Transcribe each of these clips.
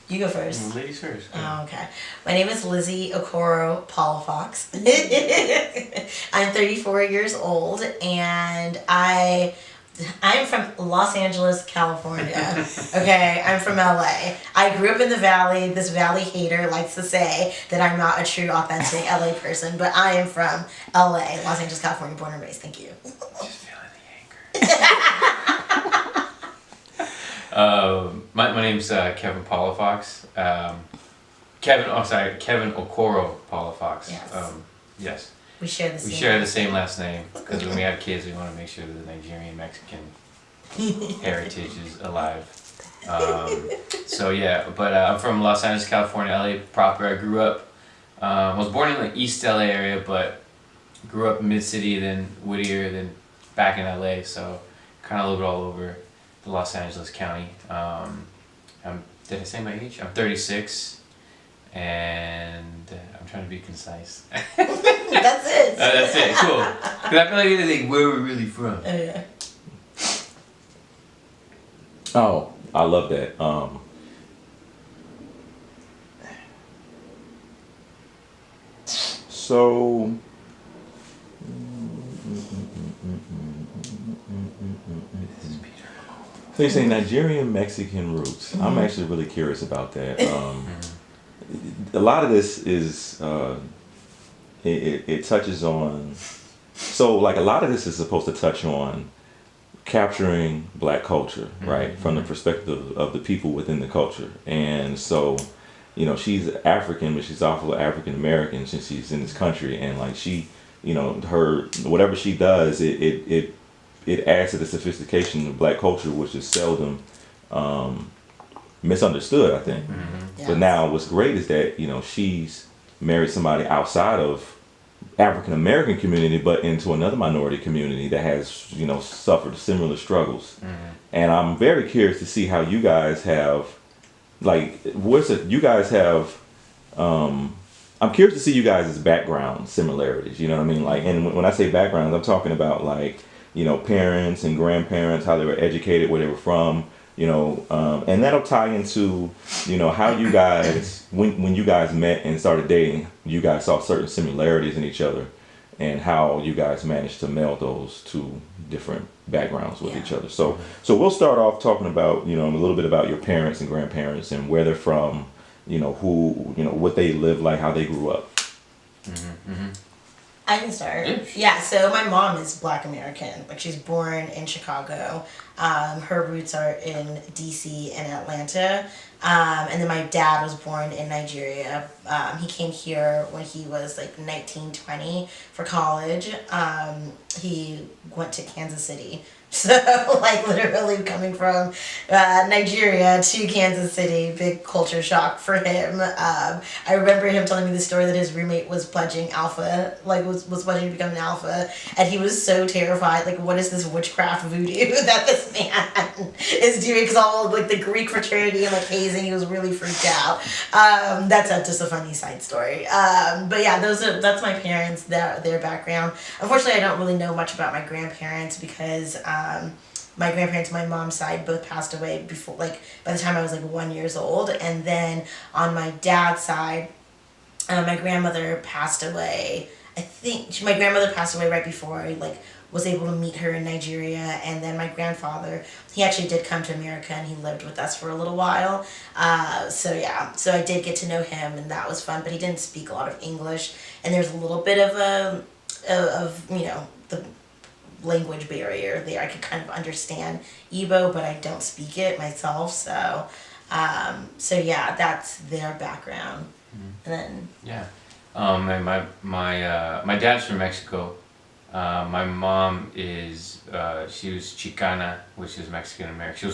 You go first. Ladies first. Oh, okay. My name is Lizzie Okoro Palafox. I'm 34 years old, and I'm from Los Angeles, California. Okay, I'm from LA. I grew up in the Valley. This Valley hater likes to say that I'm not a true, authentic LA person, but I am from LA, Los Angeles, California, born and raised. Thank you. Just feeling the anger. My name's Kevin Palafox. Kevin Okoro Palafox. Yes. Yes. We share the same last name because when we have kids, we want to make sure that the Nigerian Mexican heritage is alive. So yeah, but I'm from Los Angeles, California, LA proper. I grew up. I was born in the East LA area, but grew up mid city, then Whittier, then back in LA. So kind of lived all over the Los Angeles County. Did I say my age? I'm 36, and I'm trying to be concise. That's it. That's it. Cool. Because I feel like you're like, where we're really from. Oh, yeah. Oh, I love that. So you say Nigerian Mexican roots. I'm actually really curious about that. A lot of this is it touches on, so like a lot of this is supposed to touch on capturing black culture, right, from the perspective of the people within the culture. And so, you know, she's African, but she's also African American since she's in this country, and like she, you know, her whatever she does, it adds to the sophistication of black culture, which is seldom misunderstood, I think. Yes. But now what's great is that, you know, she's married somebody outside of African American community, but into another minority community that has, you know, suffered similar struggles. And I'm very curious to see how you guys have, like, you guys have, I'm curious to see you guys' background similarities, you know what I mean? Like, and when I say backgrounds, I'm talking about like, you know, parents and grandparents, how they were educated, where they were from, you know, and that'll tie into, you know, how you guys, when you guys met and started dating, you guys saw certain similarities in each other, and how you guys managed to meld those two different backgrounds with each other. So we'll start off talking about, you know, a little bit about your parents and grandparents and where they're from, you know, who, you know, what they lived like, how they grew up. I can start. Yeah, so my mom is Black American. Like, she's born in Chicago. Her roots are in DC and Atlanta. And then my dad was born in Nigeria. He came here when he was like 19, 20 for college. He went to Kansas City. So, like, literally coming from Nigeria to Kansas City, big culture shock for him. I remember him telling me the story that his roommate was pledging alpha, like, was pledging to become an alpha, and he was so terrified, like, what is this witchcraft voodoo that this man is doing? Because all of, like, the Greek fraternity and, like, hazing, he was really freaked out. That's just a funny side story. But yeah, that's my parents, their background. Unfortunately, I don't really know much about my grandparents because my grandparents, my mom's side, both passed away before, like, by the time I was like 1 year old. And then on my dad's side, my grandmother passed away. I think my grandmother passed away right before I like was able to meet her in Nigeria. And then my grandfather, he actually did come to America and he lived with us for a little while. So yeah, so I did get to know him and that was fun. But he didn't speak a lot of English, and there's a little bit of you know, the language barrier there. I could kind of understand Igbo, but I don't speak it myself. So yeah, that's their background. And then and my dad's from Mexico. My mom is she was Chicana, which is Mexican American.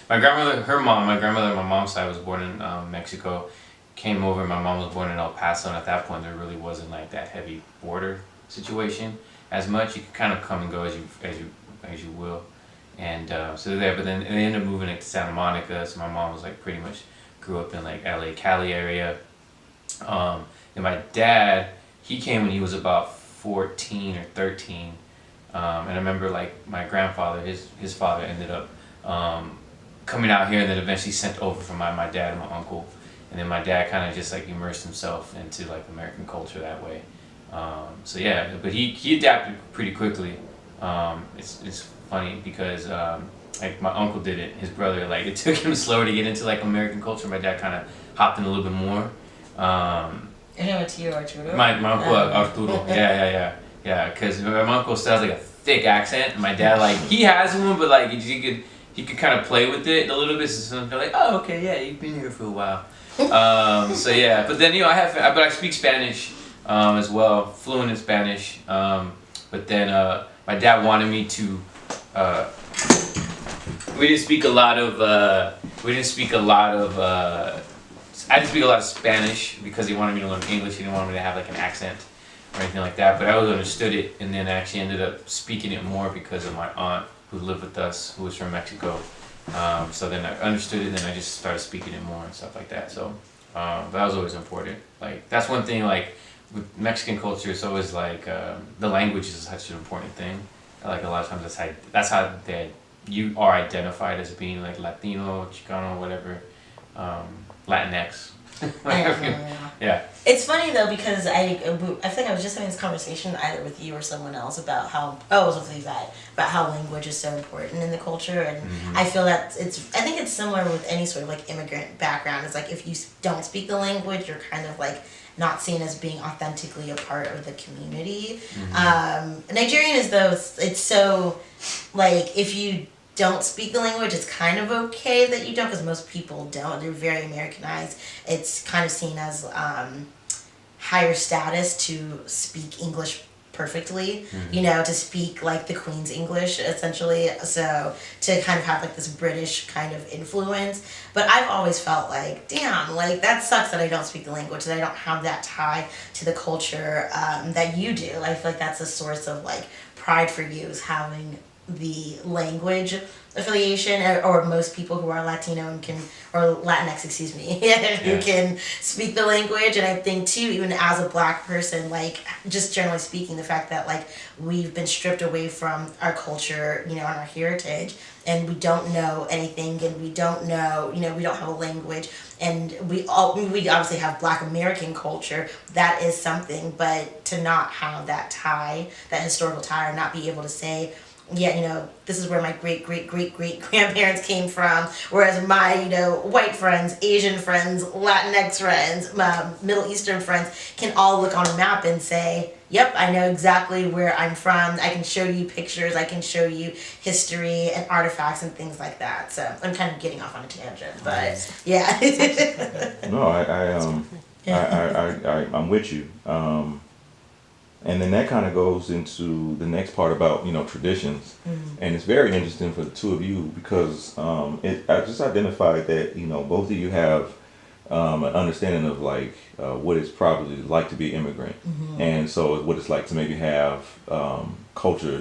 My grandmother on my mom's side was born in Mexico. Came over. My mom was born in El Paso, and at that point there really wasn't like that heavy border situation as much. You could kind of come and go as you will, and so there. But then they ended up moving it to Santa Monica. So my mom was like pretty much grew up in like LA, Cali area. And my dad, he came when he was about 14 or 13, and I remember like my grandfather, his father ended up coming out here and then eventually sent over from my dad and my uncle. And then my dad kind of just like immersed himself into like American culture that way. So yeah, but he adapted pretty quickly. It's funny because like my uncle did it, his brother, like it took him slower to get into like American culture. My dad kind of hopped in a little bit more. And he went to you, Arturo? My uncle Arturo, yeah, because my uncle still has like a thick accent, and my dad like he has one, but like he could kind of play with it a little bit. So some people are like, oh okay, yeah, you've been here for a while. So yeah, but then but I speak Spanish as well, fluent in Spanish. But then my dad wanted me to. We didn't speak a lot of. I didn't speak a lot of Spanish because he wanted me to learn English. He didn't want me to have like an accent or anything like that. But I always understood it, and then I actually ended up speaking it more because of my aunt who lived with us, who was from Mexico. So then I understood it, and then I just started speaking it more and stuff like that. So but that was always important. Like that's one thing. Like with Mexican culture, it's always like the language is such an important thing. Like a lot of times that's how you are identified as being like Latino, Chicano, whatever, Latinx. Yeah. It's funny though because I think I was just having this conversation either with you or someone else about how it was with Levi about how language is so important in the culture, and I feel that I think it's similar with any sort of like immigrant background. It's like if you don't speak the language, you're kind of like not seen as being authentically a part of the community. Nigerian is though it's so like if you don't speak the language, it's kind of okay that you don't, because most people don't. They're very Americanized. It's kind of seen as higher status to speak English perfectly, you know, to speak like the Queen's English, essentially. So to kind of have like this British kind of influence. But I've always felt like, damn, like that sucks that I don't speak the language, that I don't have that tie to the culture that you do. I feel like that's a source of like pride for you, is having the language affiliation, or most people who are Latino and or Latinx, excuse me, who can speak the language. And I think too, even as a Black person, like just generally speaking, the fact that like we've been stripped away from our culture, you know, and our heritage, and we don't know anything, and we don't know, you know, we don't have a language, and we obviously have Black American culture. That is something, but to not have that tie, that historical tie, or not be able to say, yeah, you know, this is where my great-great-great-great-grandparents came from, whereas my, you know, white friends, Asian friends, Latinx friends, Middle Eastern friends can all look on a map and say, yep, I know exactly where I'm from. I can show you pictures, I can show you history and artifacts and things like that. So I'm kind of getting off on a tangent, but yeah. No, I'm with you. And then that kind of goes into the next part about, you know, traditions. And it's very interesting for the two of you because I just identified that, you know, both of you have an understanding of like what it's probably like to be an immigrant. And so what it's like to maybe have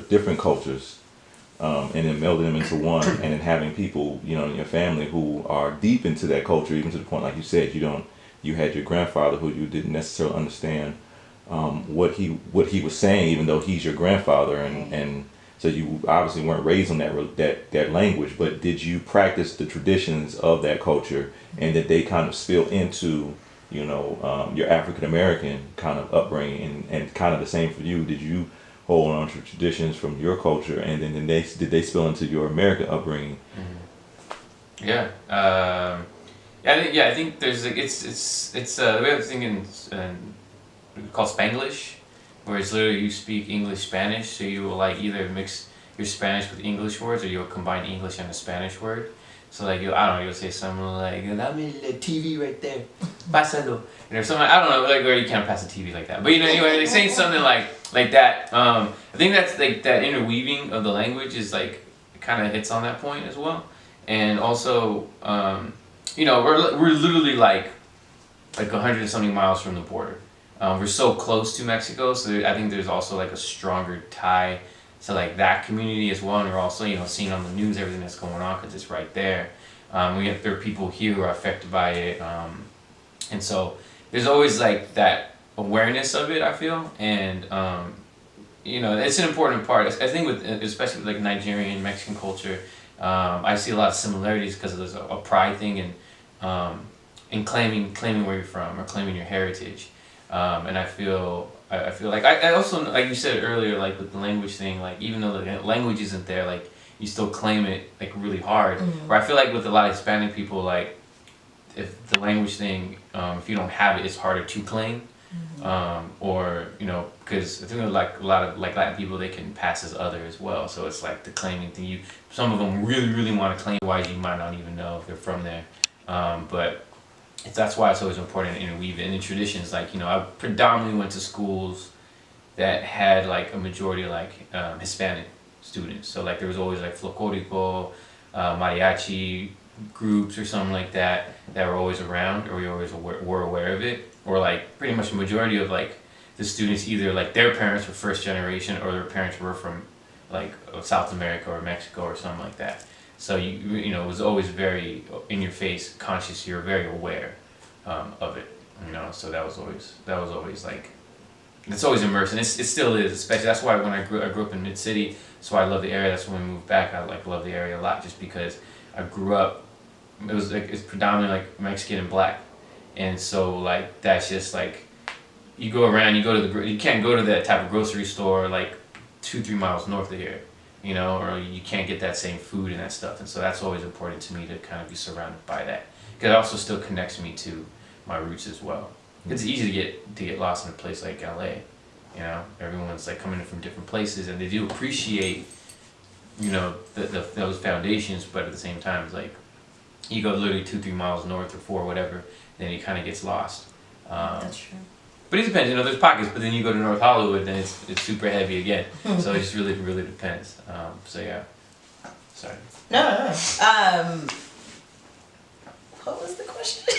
different cultures, and then melding them into one, and then having people, you know, in your family who are deep into that culture, even to the point, like you said, you had your grandfather who you didn't necessarily understand what he was saying, even though he's your grandfather, and so you obviously weren't raised on that language. But did you practice the traditions of that culture, and did they kind of spill into, you know, your African American kind of upbringing, and kind of the same for you? Did you hold on to traditions from your culture, and then did they spill into your American upbringing? Yeah. I think there's like it's the way of thinking called Spanglish, where it's literally you speak English Spanish, so you will like either mix your Spanish with English words, or you'll combine English and a Spanish word. So like you'll say something like "I'm in the TV right there, pásalo," or something. I don't know, like, or you can't pass a TV like that. But you know, anyway, like saying something like that. I think that's like that interweaving of the language is like it kind of hits on that point as well. And also, you know, we're literally like 100 and something miles from the border. We're so close to Mexico, so I think there's also like a stronger tie to like that community as well. And we're also, you know, seeing on the news everything that's going on because it's right there. There are people here who are affected by it, and so there's always like that awareness of it, I feel, and you know, it's an important part. I think especially with like Nigerian Mexican culture, I see a lot of similarities because there's a pride thing and claiming where you're from or claiming your heritage. And I feel like I also, like you said earlier, like with the language thing, like even though the language isn't there, like you still claim it like really hard. Where I feel like with a lot of Hispanic people, like if the language thing, if you don't have it, it's harder to claim. Or because I think like a lot of like Latin people, they can pass as other as well. So it's like the claiming thing. Some of them really want to claim. Why you might not even know if they're from there. But that's why it's always important to interweave it. And in traditions, like I predominantly went to schools that had like a majority of like Hispanic students. So like there was always like folklorico, mariachi groups or something like that were always around, or we always were aware of it. Or like pretty much the majority of like the students, either like their parents were first generation or their parents were from like South America or Mexico or something like that. So it was always very in your face, conscious. You're very aware of it. So that was always like it's always immersed, and it still is. Especially that's why when I grew up in Mid City. So I love the area. That's when we moved back. I like love the area a lot, just because I grew up. It's predominantly like Mexican and black. And so like that's just like you go around, you can't go to that type of grocery store like 2-3 miles north of here, or you can't get that same food and that stuff. And so that's always important to me to kind of be surrounded by that, because it also still connects me to my roots as well. It's easy to get lost in a place like LA. Everyone's like coming in from different places, and they do appreciate those foundations, but at the same time it's like you go literally 2-3 miles north or 4 whatever, then it kind of gets lost. That's true. But it depends. There's pockets, but then you go to North Hollywood, then it's super heavy again. So it just really depends. So yeah. Sorry. No. What was the question?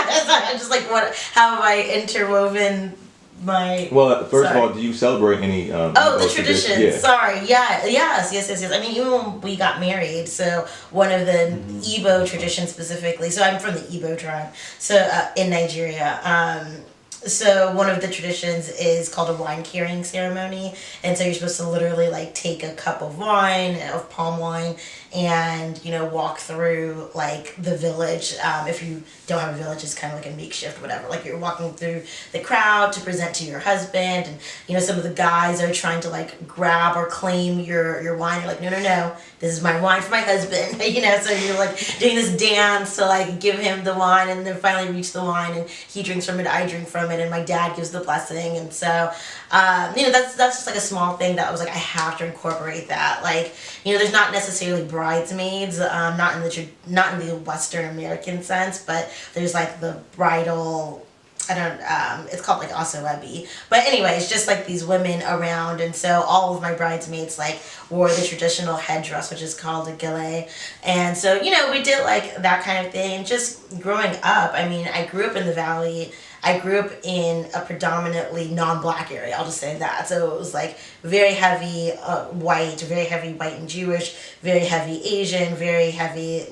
I'm just like, how have I interwoven my... Well, first of all, do you celebrate any... the traditions. Yeah. Sorry. Yeah. Yes. I mean, even when we got married, so one of the Igbo traditions specifically, so I'm from the Igbo tribe, so in Nigeria. So one of the traditions is called a wine carrying ceremony, and so you're supposed to literally like take a cup of wine, of palm wine, and walk through like the village. If you don't have a village, it's kind of like a makeshift whatever. Like you're walking through the crowd to present to your husband, and some of the guys are trying to like grab or claim your wine. You're like, no, this is my wine for my husband. So you're like doing this dance to like give him the wine, and then finally reach the wine, and he drinks from it, I drink from it, and my dad gives the blessing. And so that's just like a small thing that I was like, I have to incorporate that. Like there's not necessarily bridesmaids, not in the Western American sense, but there's like the bridal. It's called like asoebi. But anyway, it's just like these women around, and so all of my bridesmaids like wore the traditional headdress, which is called a gele. And so, we did like that kind of thing. And just growing up, I mean, I grew up in the Valley. I grew up in a predominantly non-black area, I'll just say that. So it was like very heavy very heavy white and Jewish, very heavy Asian, very heavy,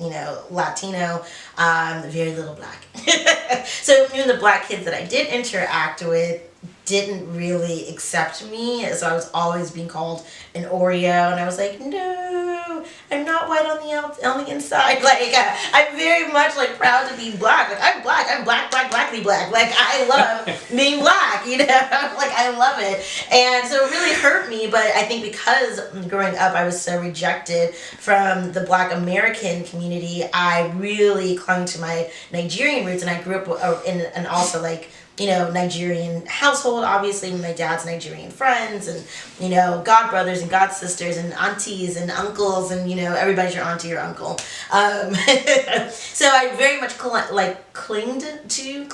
Latino, very little black. So even the black kids that I did interact with didn't really accept me, so I was always being called an Oreo, and I was like, no, I'm not white on the inside. Like I'm very much like proud to be black. Like I'm blackly black. Like I love being black, like I love it. And so it really hurt me, but I think because growing up I was so rejected from the Black American community, I really clung to my Nigerian roots, and I grew up in an also like Nigerian household, obviously, with my dad's Nigerian friends, and, god brothers and god sisters and aunties and uncles, and, everybody's your auntie or uncle. So I very much clinged to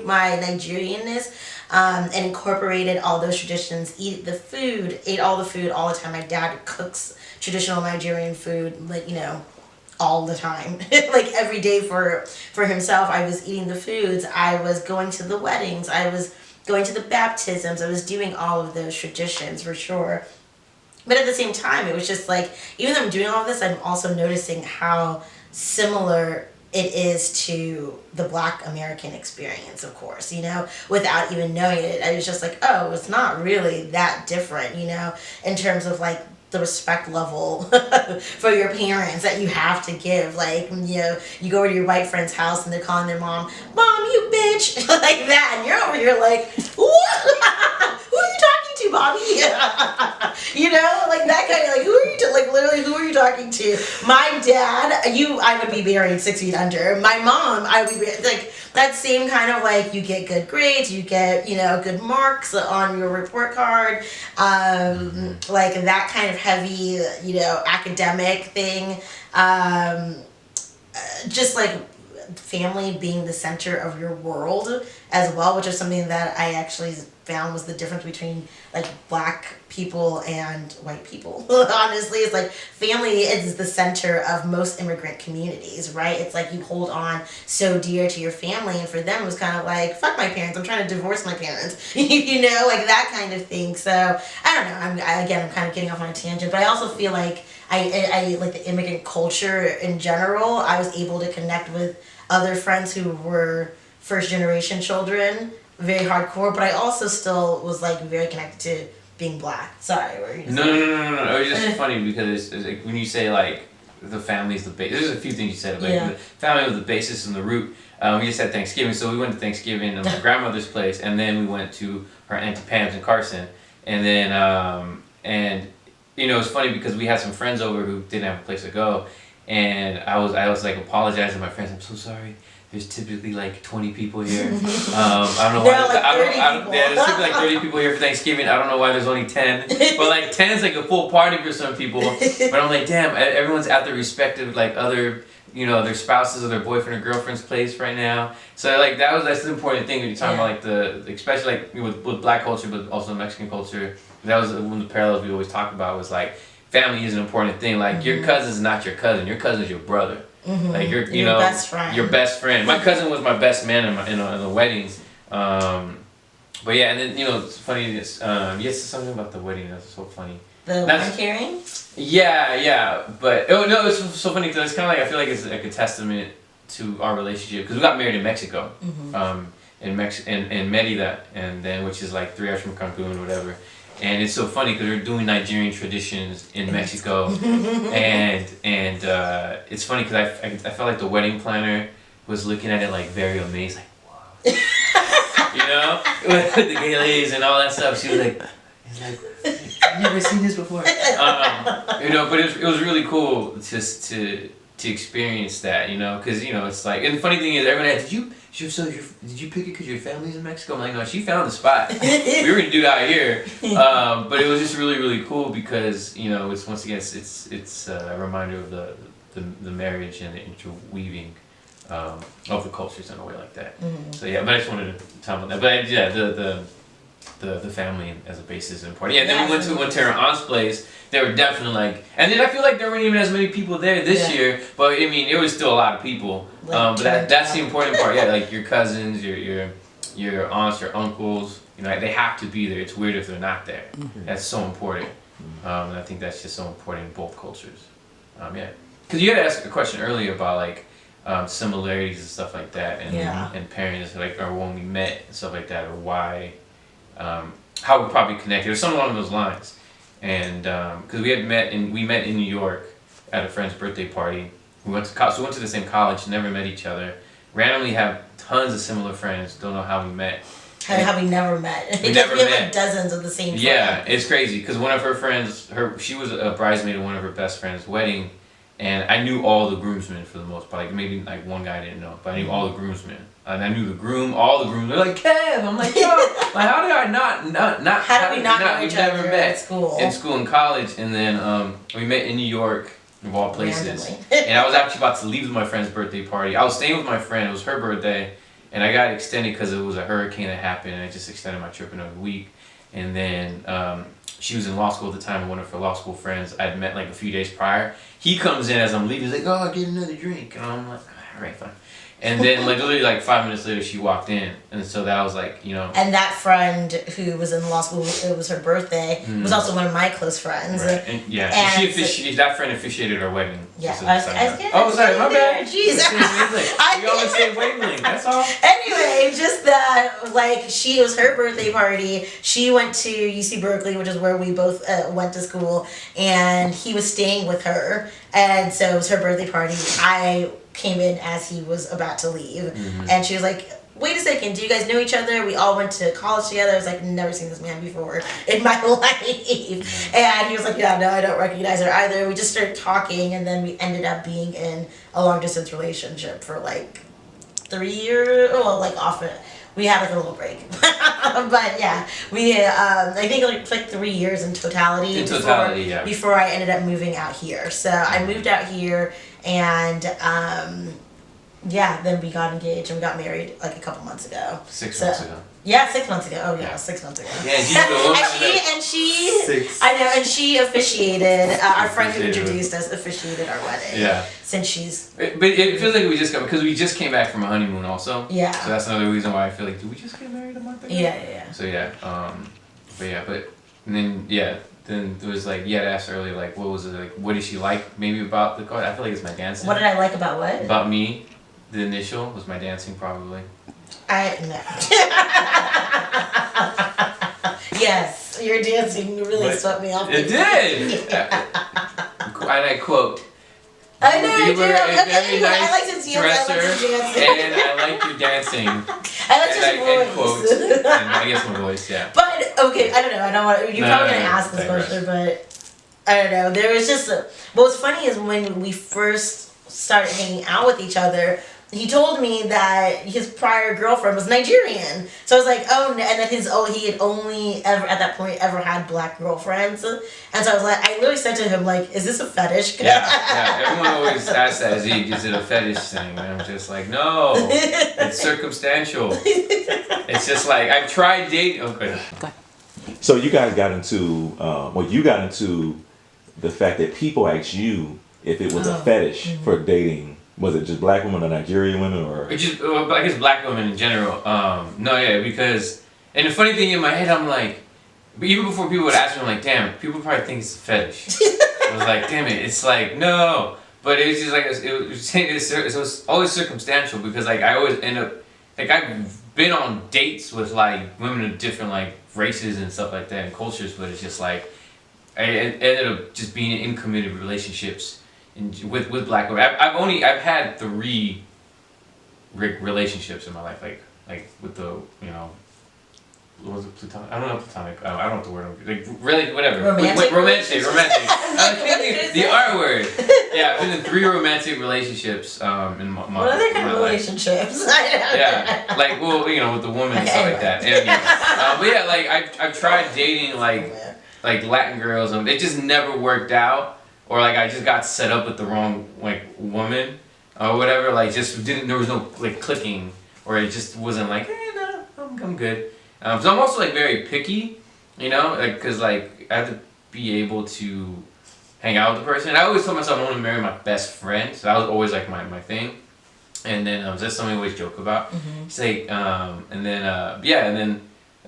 my Nigerianness, and incorporated all those traditions, ate all the food all the time. My dad cooks traditional Nigerian food, like, all the time. Like every day for himself. I was eating the foods, I was going to the weddings, I was going to the baptisms, I was doing all of those traditions for sure. But at the same time, it was just like, even though I'm doing all of this, I'm also noticing how similar it is to the Black American experience, of course, without even knowing it. I was just like, oh, it's not really that different, in terms of like the respect level for your parents that you have to give. Like, you know, you go to your white friend's house and they're calling their mom, you bitch, like that, and you're over here like, what? Who are you talking to, Bobby? You know, like that kind of, like, who are you, like, literally, who are you talking to? My dad, I would be buried 6 feet under. My mom, I would be buried, like, that same kind of, like, you get good grades, you get, you know, good marks on your report card, like that kind of heavy, you know, academic thing, just like family being the center of your world as well, which is something that I actually found was the difference between like black people and white people. Honestly, it's like family is the center of most immigrant communities, right? It's like you hold on so dear to your family, and for them it was kind of like, fuck my parents, I'm trying to divorce my parents. You know, like that kind of thing. So I don't know, I'm kind of getting off on a tangent, but I also feel like I like the immigrant culture in general. I was able to connect with other friends who were first generation children very hardcore, but I also still was like very connected to being black. Sorry, were you just No. It was just funny because it's like when you say like the family's the base. There's a few things you said, like the family was the basis and the root. We just had Thanksgiving, so we went to Thanksgiving at my grandmother's place, and then we went to her Auntie Pam's in Carson, and then and you know it's funny because we had some friends over who didn't have a place to go, and I was like apologizing to my friends. I'm so sorry. There's typically like 20 people here. I don't know why. Like there's typically like 30 people here for Thanksgiving. I don't know why there's only 10. But like 10 is like a full party for some people. But I'm like, damn, everyone's at their respective like other, you know, their spouses or their boyfriend or girlfriend's place right now. So like that's the important thing when you're talking about like the, especially like with black culture, but also Mexican culture. That was one of the parallels we always talk about was like family is an important thing. Like your cousin's not your cousin. Your cousin's your brother. Like your best friend. Your best friend. My cousin was my best man in the weddings. But yeah, and then you know it's funny. Yes, something about the wedding that's so funny. The wine carrying. Yeah. But no, it's so funny because it's kind of like I feel like it's like a testament to our relationship because we got married in Mexico, in Merida, and then which is like 3 hours from Cancun or whatever. And it's so funny because we're doing Nigerian traditions in Mexico, and it's funny because I felt like the wedding planner was looking at it like very amazed, like wow, you know, with the gay ladies and all that stuff. She was like, I've never seen this before, you know. But it was really cool just to experience that, you know, because you know it's like, and the funny thing is everyone had, did you pick it because your family's in Mexico? I'm like, no, she found the spot. We were gonna do it out here, but it was just really really cool because you know it's once again it's a reminder of the marriage and the interweaving of the cultures in a way like that. So yeah, but I just wanted to talk about that. But yeah, the family as a basis is important. Yeah, and then we went to her aunt's place. They were definitely like, and then I feel like there weren't even as many people there this year, but I mean, it was still a lot of people. But that's the important part. Yeah, like your cousins, your aunts, your uncles, you know, they have to be there. It's weird if they're not there. That's so important. And I think that's just so important in both cultures. Yeah, because you had asked a question earlier about like similarities and stuff like that, and parents like, or when we met and stuff like that, or why, how we probably connected, or something along those lines. And because we met in New York at a friend's birthday party. We went to the same college, never met each other. Randomly have tons of similar friends. Don't know how we met. How we never met. We never have met. Like dozens of the same friends. Yeah, it's crazy because one of her friends, she was a bridesmaid at one of her best friend's wedding, and I knew all the groomsmen for the most part. Like maybe like one guy I didn't know, but I knew all the groomsmen. And I knew the groom, all the grooms. They're like, Kev. I'm like, yo, like how did I not? How did we not know we each never other met at school? In school and college, and then we met in New York, of all places. Randomly. And I was actually about to leave with my friend's birthday party. I was staying with my friend. It was her birthday, and I got extended because it was a hurricane that happened, and I just extended my trip another week. And then she was in law school at the time, and one of her law school friends I'd met like a few days prior. He comes in as I'm leaving. He's like, "Oh, I'll get another drink," and I'm like, alright, fine. And then like literally like 5 minutes later she walked in, and so that was like, you know. And that friend who was in law school, it was her birthday, was also one of my close friends. Right. And, yeah, and that friend officiated our wedding. Yeah, oh, sorry, my bad. Jeez. We always say wavelength, that's all. Anyway, just that, like, it was her birthday party. She went to UC Berkeley, which is where we both went to school, and he was staying with her, and so it was her birthday party. I came in as he was about to leave, and she was like, wait a second, do you guys know each other? We all went to college together. I was like, never seen this man before in my life. And he was like, yeah, no, I don't recognize her either. We just started talking, and then we ended up being in a long distance relationship for like 3 years. Well, like often. We had like a little break. But yeah, we, I think like 3 years in totality. Before I ended up moving out here. So I moved out here, and yeah, then we got engaged and we got married like a couple months ago. 6 months ago. Yeah, 6 months ago. Oh yeah, 6 months ago. Yeah, and she, I know, and she officiated. Our friend who introduced us officiated our wedding. Yeah. Since she's. But it feels like we just got, because we just came back from a honeymoon also. Yeah. So that's another reason why I feel like, did we just get married a month ago? Yeah. So yeah, and then then there was like, you had asked earlier, like, what was it, like, what did she like maybe about the car? I feel like it's my dancing. What did I like about what? About me, the initial was my dancing probably. No. Yes, your dancing really swept me off. It did! And I quote, I know you were a do. very nice I like to dance. and I like your dancing. I like your voice. And I guess my voice, yeah. But, okay, I don't know. I don't want to, you're probably going to ask this question, but I don't know. There was just, what was funny is when we first started hanging out with each other, he told me that his prior girlfriend was Nigerian. So I was like, oh, and that he had only ever, at that point, ever had black girlfriends. And so I was like, I literally said to him, like, is this a fetish? Yeah. Everyone always asks that, is it a fetish thing? And I'm just like, no, it's circumstantial. It's just like, I've tried dating. Okay. So you guys got into, you got into the fact that people asked you if it was a fetish for dating. Was it just black women or Nigerian women, or? It's just, I guess black women in general. Because, and the funny thing in my head, I'm like, but even before people would ask me, I'm like, damn, people probably think it's a fetish. I was like, damn it, it's like, no. But it was just like, it was always circumstantial, because like, I always end up, like, I've been on dates with like women of different like races and stuff like that and cultures, but it's just like, I ended up just being in committed relationships with black women. I've had 3 relationships in my life, like with the, you know, what was it, platonic? I don't know platonic. I don't know what the word. Like really, whatever. Romantic. The R word. Yeah, I've been in 3 romantic relationships in my what other kind of relationships? Yeah, like, well, you know, with the woman and stuff like that. And, but yeah, like I've tried dating like Latin girls, and it just never worked out. Or like I just got set up with the wrong like woman or whatever. Like there was no like clicking, or it just wasn't like, no, I'm good. So I'm also like very picky, you know, like because like I have to be able to hang out with the person. And I always told myself I want to marry my best friend, so that was always like my thing. And then that's something we always joke about. It's like and then I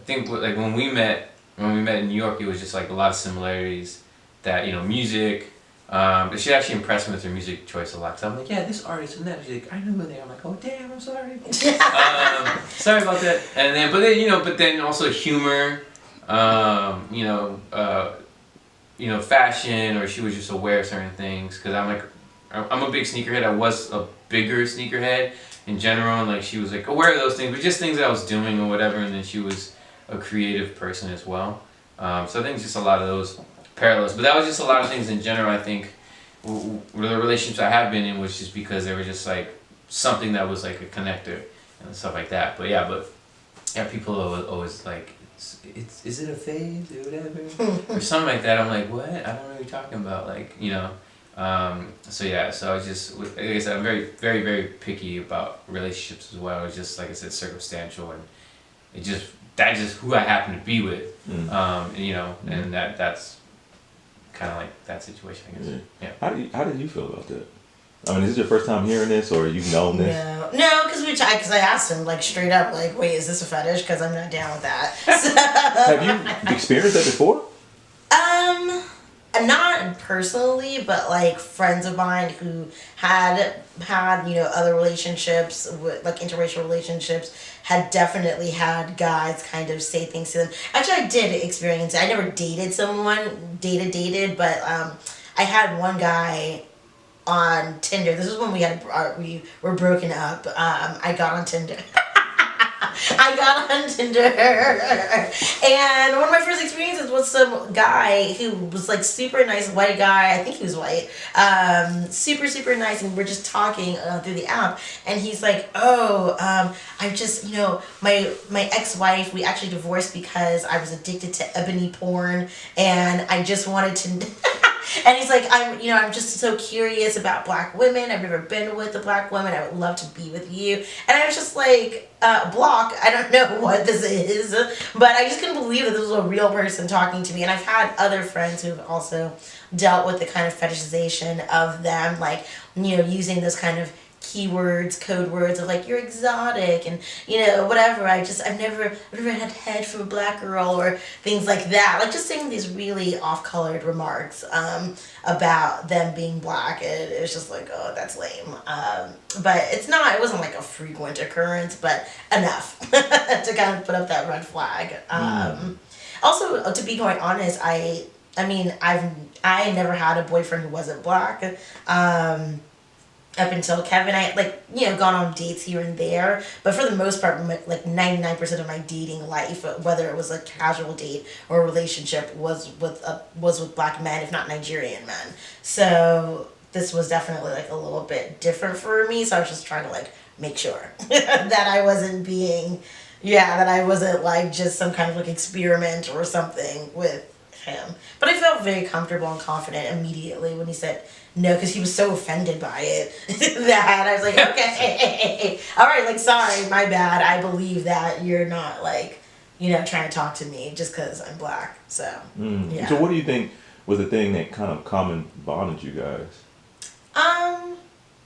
think like when we met in New York, it was just like a lot of similarities. That, you know, music. But she actually impressed me with her music choice a lot. So I'm like, yeah, this artist and that. She's like, I know who they are. I'm like, oh damn, I'm sorry. Sorry about that. And then, but then also humor, fashion, or she was just aware of certain things. Cause I'm a big sneakerhead. I was a bigger sneakerhead in general, and like she was like aware of those things, but just things that I was doing or whatever. And then she was a creative person as well. So I think it's just a lot of those parallels, but that was just a lot of things in general. I think the relationships I have been in was just because they were just like something that was like a connector and stuff like that. But yeah, people always like, is it a phase or whatever or something like that. I'm like, what? I don't know what you're talking about. Like, you know. So I was just, like I said, I'm very, very, very picky about relationships as well. It's just, like I said, circumstantial, and that's just who I happen to be with. And, you know, and that's kind of like that situation, I guess. Yeah. How did you feel about that? I mean, is this your first time hearing this, or you've known this? No, because I asked him like straight up, like, wait, is this a fetish? Because I'm not down with that. Have you experienced that before? Not personally, but like friends of mine who had other relationships, like interracial relationships, had definitely had guys kind of say things to them. Actually, I did experience it. I never dated someone, dated, but I had one guy on Tinder. This was when we were broken up. I got on Tinder. I got on Tinder, and one of my first experiences was some guy who was like super nice white guy. I think he was white. Super, super nice, and we're just talking through the app, and he's like, I just, my ex-wife, we actually divorced because I was addicted to ebony porn, and I just wanted to... And he's like, I'm just so curious about black women. I've never been with a black woman. I would love to be with you. And I was just like, block. I don't know what this is. But I just couldn't believe that this was a real person talking to me. And I've had other friends who've also dealt with the kind of fetishization of them, like, using those kind of keywords, code words of like, you're exotic and whatever. I've never had head from a black girl or things like that. Like just saying these really off-colored remarks about them being black. It was just like, oh, that's lame. But it wasn't like a frequent occurrence, but enough to kind of put up that red flag. Also, to be quite honest, I never had a boyfriend who wasn't black. Up until Kevin, I gone on dates here and there, but for the most part, like 99% of my dating life, whether it was a casual date or a relationship, was with black men, if not Nigerian men. So this was definitely like a little bit different for me. So I was just trying to like make sure that I wasn't like just some kind of like experiment or something with him. But I felt very comfortable and confident immediately when he said no, because he was so offended by it that I was like, okay, all right, like, sorry, my bad. I believe that you're not like, trying to talk to me just because I'm black. So, yeah. So what do you think was the thing that kind of common bonded you guys? I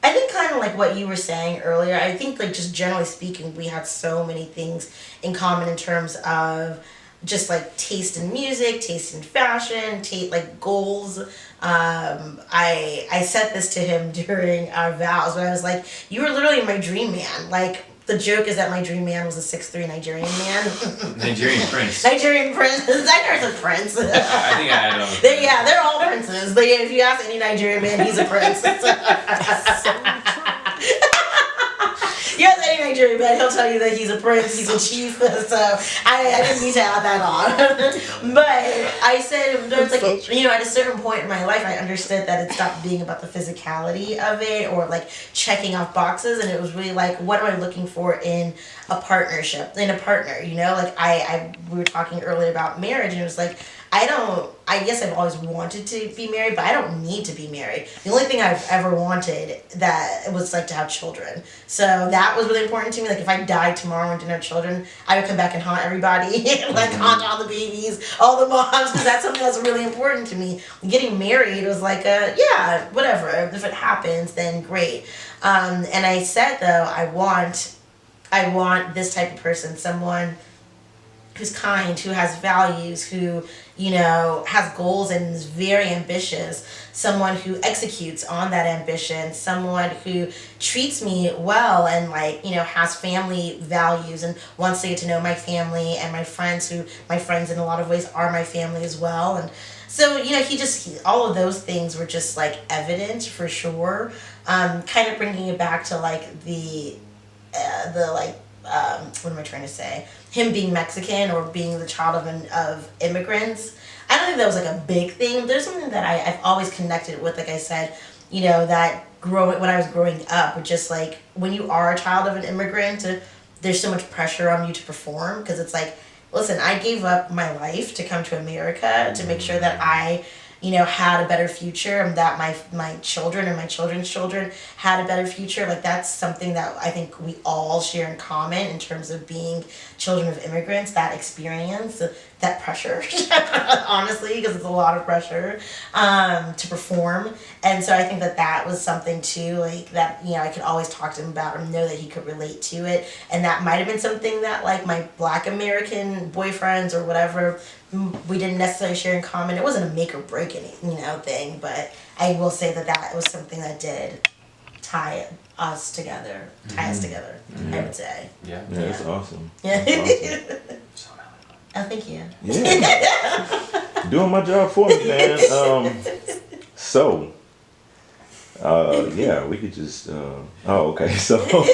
think kind of like what you were saying earlier. I think like just generally speaking, we had so many things in common in terms of just like taste in music, taste in fashion, like goals. I said this to him during our vows, but I was like, you were literally my dream man. Like, the joke is that my dream man was a 6'3" Nigerian man. Nigerian prince. Nigerian prince. I never said prince. I think I had all. They're all princes. If you ask any Nigerian man, he's a prince. You ask any Nigerian man, he'll tell you that he's a prince, he's a chief. So I didn't need to add that on. But I said, there was like, at a certain point in my life, I understood that it stopped being about the physicality of it or like checking off boxes, and it was really like, what am I looking for in a partnership, in a partner? Like we were talking earlier about marriage, and it was like, I guess I've always wanted to be married, but I don't need to be married. The only thing I've ever wanted that was like to have children. So that was really important to me. Like if I died tomorrow and didn't have children, I would come back and haunt everybody, like haunt all the babies, all the moms, because that's something that's really important to me. Getting married was like whatever. If it happens, then great. And I said though, I want this type of person, someone who's kind, who has values, who, has goals and is very ambitious, someone who executes on that ambition, someone who treats me well and has family values and wants to get to know my family and my friends, who my friends in a lot of ways are my family as well. And so, all of those things were just like evident for sure. Kind of bringing it back to like what am I trying to say? Him being Mexican or being the child of immigrants. I don't think that was like a big thing. There's something that I've always connected with, like I said, that when I was growing up, with just like when you are a child of an immigrant, there's so much pressure on you to perform, because it's like, listen, I gave up my life to come to America to make sure that I had a better future, and that my children and my children's children had a better future. Like, that's something that I think we all share in common in terms of being children of immigrants, that experience, that pressure, honestly, because it's a lot of pressure to perform. And so I think that was something too, like that, I could always talk to him about and know that he could relate to it. And that might have been something that, like, my Black American boyfriends or whatever, we didn't necessarily share in common. It wasn't a make or break any, thing, but I will say that was something that did tie us together, I would say. Yeah. Yeah, that's awesome. Yeah. That's awesome. Oh, thank you. Yeah. Doing my job for me, man. So, yeah, we could just, okay, so. Love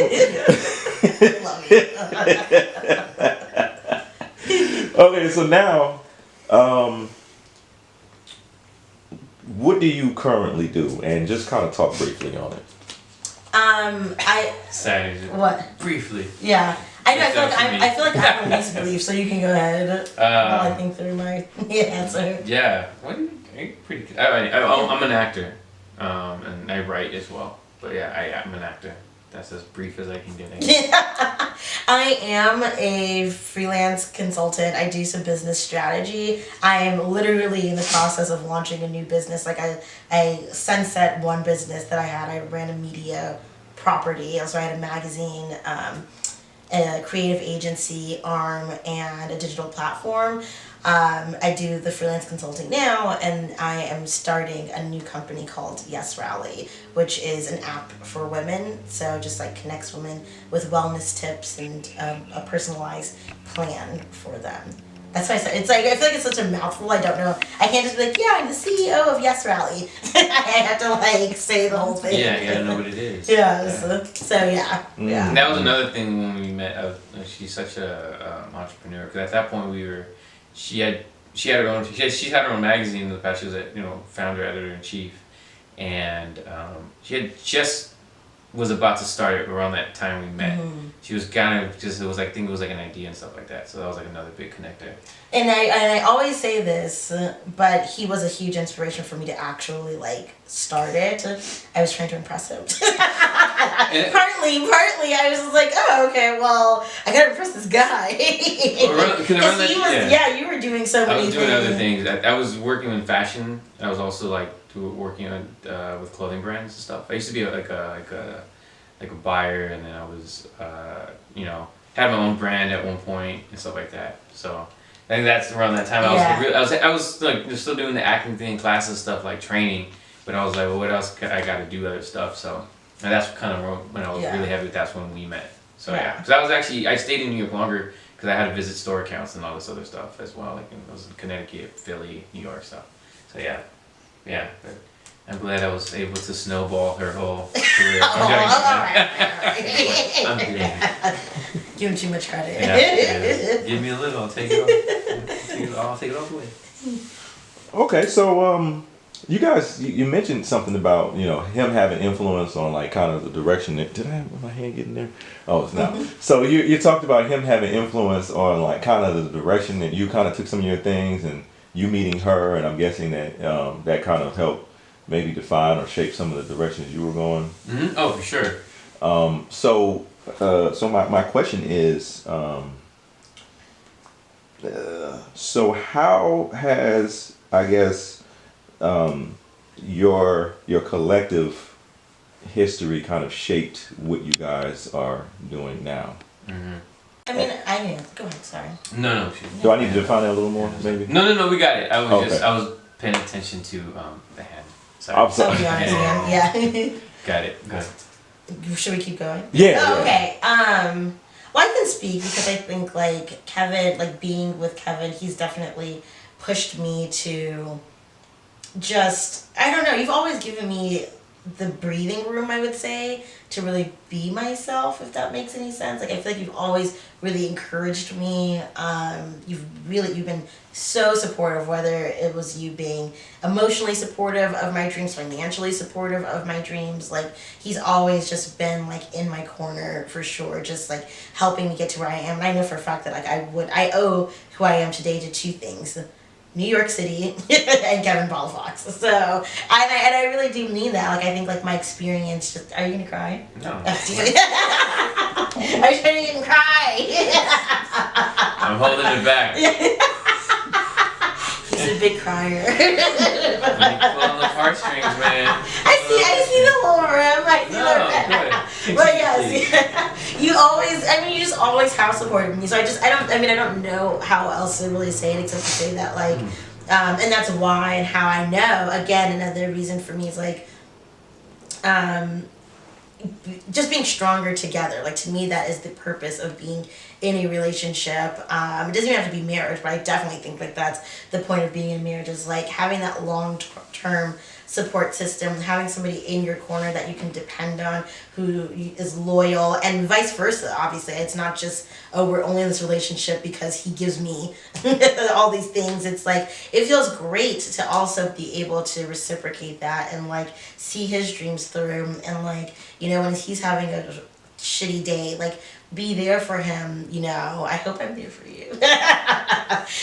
you. Okay, so now, what do you currently do? And just kind of talk briefly on it. Sorry. What? Briefly. Yeah. I feel like I'm least brief, so you can go ahead while I think through my answer. Yeah. What? Pretty good. I'm an actor, and I write as well. But yeah, I'm an actor. That's as brief as I can get. Yeah. I am a freelance consultant. I do some business strategy. I am literally in the process of launching a new business. Like, I sunset one business that I had. I ran a media property. Also, I had a magazine, a creative agency arm, and a digital platform. I do the freelance consulting now, and I am starting a new company called Yes Rally, which is an app for women. So just like connects women with wellness tips and a personalized plan for them. That's why I said, it's like, I feel like it's such a mouthful. I don't know. I can't just be like, yeah, I'm the CEO of Yes Rally. I have to like say the whole thing. Yeah, you gotta know what it is. Yeah. So yeah. Mm. Yeah. That was another thing when we met. She's such a entrepreneur. Because at that point she had her own. She's had her own magazine in the past. She was a founder, editor in chief, and she had just was about to start it around that time we met. Mm-hmm. She was kind of just, I think it was like an idea and stuff like that. So that was like another big connector. And I always say this, but he was a huge inspiration for me to actually like start it. I was trying to impress him. Partly, I was just like, oh, okay, well, I gotta impress this guy. Because you were doing so many things. I was doing other things. I was working in fashion. I was also like working on with clothing brands and stuff. I used to be like a buyer, and then I was had my own brand at one point and stuff like that. So I think that's around that time. I was like still doing the acting thing, classes and stuff, like training. But I was like, well, what else? I got to do other stuff. So and that's kind of when I was really heavy. That's when we met. So because I stayed in New York longer because I had to visit store accounts and all this other stuff as well. Like I was in Connecticut, Philly, New York stuff. So yeah. But I'm glad I was able to snowball her whole career. All right. I'm glad. Give him too much credit. Yeah. Give me a little, I'll take it all. I'll take it all the way. Okay, so you guys, you mentioned something about him having influence on like kind of the direction that did I have my hand getting there? Oh, it's not. So you talked about him having influence on like kind of the direction that you kind of took some of your things, and you meeting her, and I'm guessing that that kind of helped maybe define or shape some of the directions you were going. Mm-hmm. Oh, for sure. So my question is, so how has, I guess, your collective history kind of shaped what you guys are doing now? Mm-hmm. I mean, go ahead, sorry. No. Do I need to define it a little more, maybe? No, we got it. I was paying attention to the hand. Sorry. I'm sorry. Yeah. Got it. Good. Should we keep going? Yeah. Oh, okay. Well, I can speak because I think like Kevin, like being with Kevin, he's definitely pushed me to just, I don't know, you've always given me the breathing room, I would say, to really be myself, if that makes any sense. Like I feel like you've always really encouraged me. You've been so supportive, whether it was you being emotionally supportive of my dreams, financially supportive of my dreams. Like he's always just been like in my corner for sure, just like helping me get to where I am. And I know for a fact that like I owe who I am today to two things: New York City and Kevin Palafox. So, and I really do mean that. Like, I think, like, my experience just... Are you going to cry? No. Are you sure you didn't cry? I'm holding it back. He's a big crier. You pull on the heartstrings, man. I see the little rim. I see the rim. But yes, you just always have supported me. So I don't know how else to really say it except to say that, like, and that's why and how I know. Again, another reason for me is, like, just being stronger together. Like, to me, that is the purpose of being in a relationship. It doesn't even have to be marriage, but I definitely think, like, that's the point of being in marriage, is, like, having that long-term support system, having somebody in your corner that you can depend on, who is loyal, and vice versa. Obviously, it's not just, oh, we're only in this relationship because he gives me all these things. It's like, it feels great to also be able to reciprocate that and, like, see his dreams through, and, like, you know, when he's having a shitty day, like, be there for him. You know, I hope I'm there for you.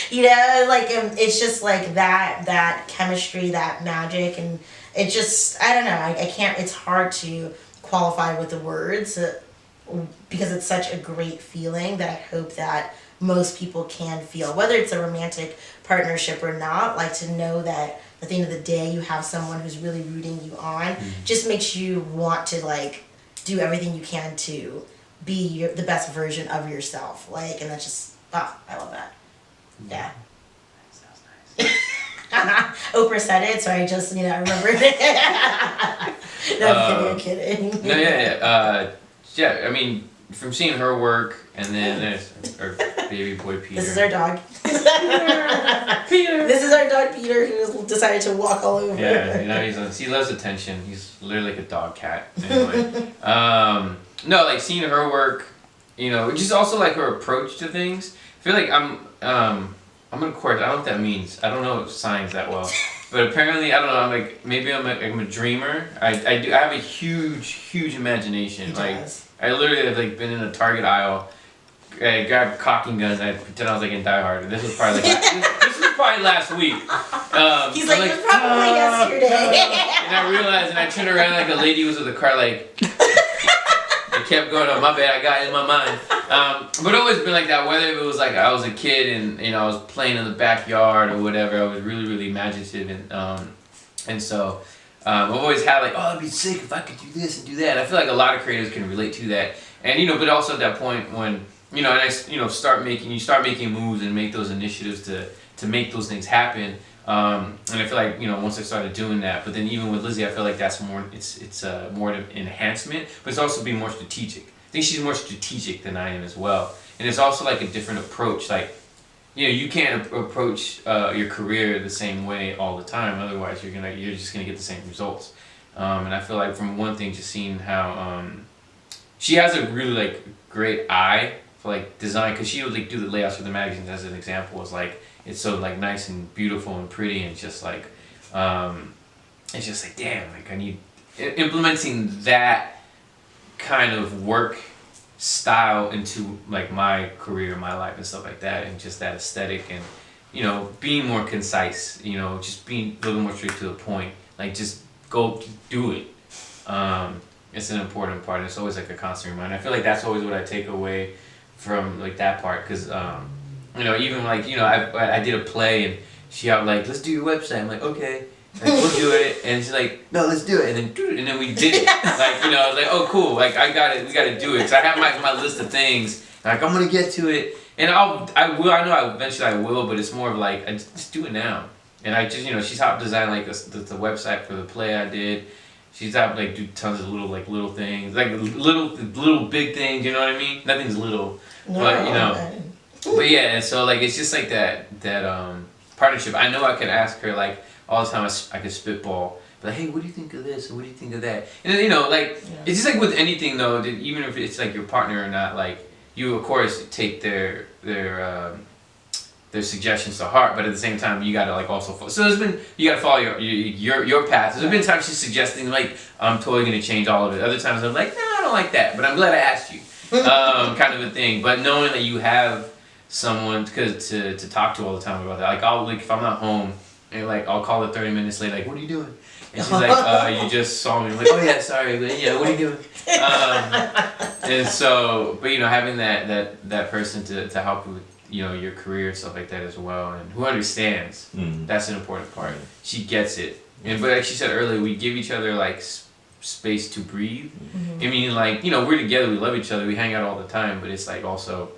You know, like, it's just like that chemistry, that magic, and it just, I don't know, I can't, it's hard to qualify with the words, because it's such a great feeling that I hope that most people can feel, whether it's a romantic partnership or not. Like, to know that at the end of the day you have someone who's really rooting you on, just makes you want to, like, do everything you can to be the best version of yourself. Like, and that's just, I love that. Yeah. Sounds nice. Oprah said it, so I just, I remembered it. No, I'm kidding. No, yeah, I mean, from seeing her work, and then there's our baby boy Peter. This is our dog. Peter. This is our dog Peter, who decided to walk all over. Yeah, he loves attention. He's literally like a dog cat. Anyway, no, like, seeing her work, just also, like, her approach to things. I feel like I'm in court. I don't know what that means. I don't know signs that well. But apparently, I don't know, I'm a dreamer. I have a huge imagination. Like, I literally have, like, been in a Target aisle, I grabbed cocking guns, and I pretend I was, like, in Die Hard. This was probably last week. He's like, it was probably yesterday. And I realized, and I turned around, like, a lady was with a car, like, it kept going on. My bad, I got it in my mind. But it's always been like that, whether it was, like, I was a kid and, I was playing in the backyard or whatever. I was really imaginative, and so I've always had, like, oh, it'd be sick if I could do this and do that. And I feel like a lot of creators can relate to that. And, but also at that point when, and I, start making moves and make those initiatives to make those things happen. And I feel like, once I started doing that, but then even with Lizzie, I feel like that's more, it's more of an enhancement, but it's also being more strategic. I think she's more strategic than I am as well. And it's also, like, a different approach. Like, you can't approach your career the same way all the time. Otherwise, you're just gonna get the same results. And I feel like, from one thing, just seeing how she has a really, like, great eye for, like, design, because she would, like, do the layouts for the magazines, as an example. It's like, it's so, like, nice and beautiful and pretty, and just like, it's just like, damn, like, I need implementing that kind of work style into, like, my career, my life, and stuff like that, and just that aesthetic, and being more concise, just being a little more straight to the point, like, just go do it. It's an important part. It's always, like, a constant reminder. I feel like that's always what I take away from, like, that part, because even, like, I did a play, and she out, like, let's do your website. I'm like, okay. Like, we'll do it. And she's like, no, let's do it. And then we did it. Like, I was like, oh, cool. Like, I got it. We got to do it. Because I have my list of things. Like, I'm going to get to it. And I know eventually I will, but it's more of, like, I just do it now. And I just, she's helped design, like, the website for the play I did. She's helped, like, do tons of little things. Like, little big things, you know what I mean? Nothing's little. No, but, but yeah, and so, like, it's just like that partnership. I know I could ask her, like, all the time. I could spitball, but, like, hey, what do you think of this? Or what do you think of that? And then, like, it's just like with anything, though. That even if it's, like, your partner or not, like, you of course take their suggestions to heart, but at the same time you gotta, like, also so you gotta follow your path. There's been times she's suggesting, like, I'm totally gonna change all of it. Other times I'm like, no, I don't like that, but I'm glad I asked you, kind of a thing. But knowing that you have someone to talk to all the time about that. Like I'll if I'm not home and like I'll call her 30 minutes later, like, what are you doing? And she's like, you just saw me. I'm like, oh yeah, sorry, but yeah, what are you doing? And so, but having that person to help with your career and stuff like that as well, and who understands, that's an important part. She gets it, but like she said earlier, we give each other like space to breathe. I mean, like we're together, we love each other, we hang out all the time, but it's like also,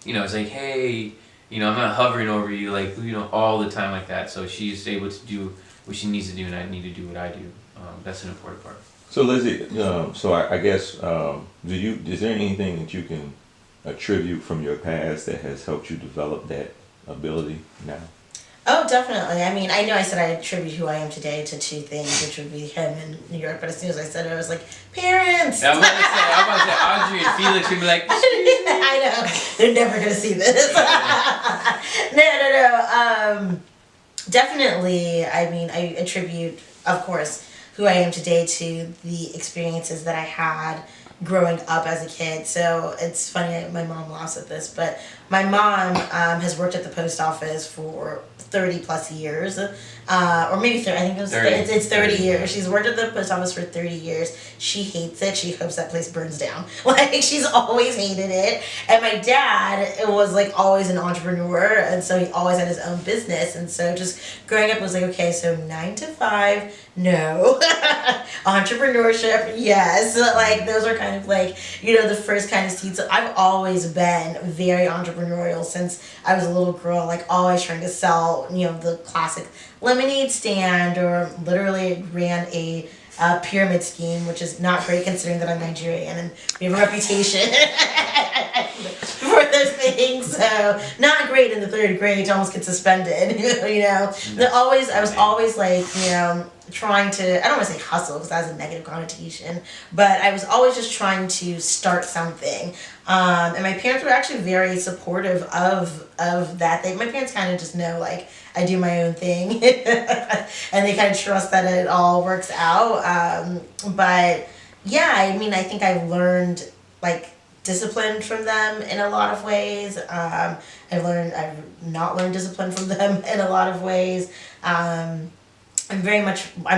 it's like, hey, I'm not hovering over you like all the time like that. So she's able to do what she needs to do, and I need to do what I do. That's an important part. So Lizzie, so I guess is there anything that you can attribute from your past that has helped you develop that ability now? Oh, definitely. I mean, I know I said I attribute who I am today to two things, which would be him and New York, but as soon as I said it, I was like, parents! Yeah, I'm about to say Audrey and Felix would be like, I know. They're never going to see this. No. Definitely, I mean, I attribute, of course, who I am today to the experiences that I had growing up as a kid. So it's funny, my mom laughs at this, but my mom has worked at the post office for 30 plus years, or maybe 30, I think it's 30 years. She's worked at the post office for 30 years. She hates it. She hopes that place burns down. Like, she's always hated it. And my dad was like always an entrepreneur, and so he always had his own business. And so just growing up was like, okay, so 9 to 5, no. Entrepreneurship, yes. Like, those are kind of like, the first kind of seeds. So I've always been very entrepreneurial since I was a little girl, like always trying to sell, the classic lemonade stand, or literally ran a pyramid scheme, which is not great considering that I'm Nigerian and we have a reputation for those things. So not great in the 3rd grade to almost get suspended. I was always like, trying to, I don't want to say hustle because that has a negative connotation, but I was always just trying to start something. And my parents were actually very supportive of that. My parents kind of just know, like, I do my own thing. And they kind of trust that it all works out. But yeah, I mean, I think I've learned, like, discipline from them in a lot of ways. I've not learned discipline from them in a lot of ways. I'm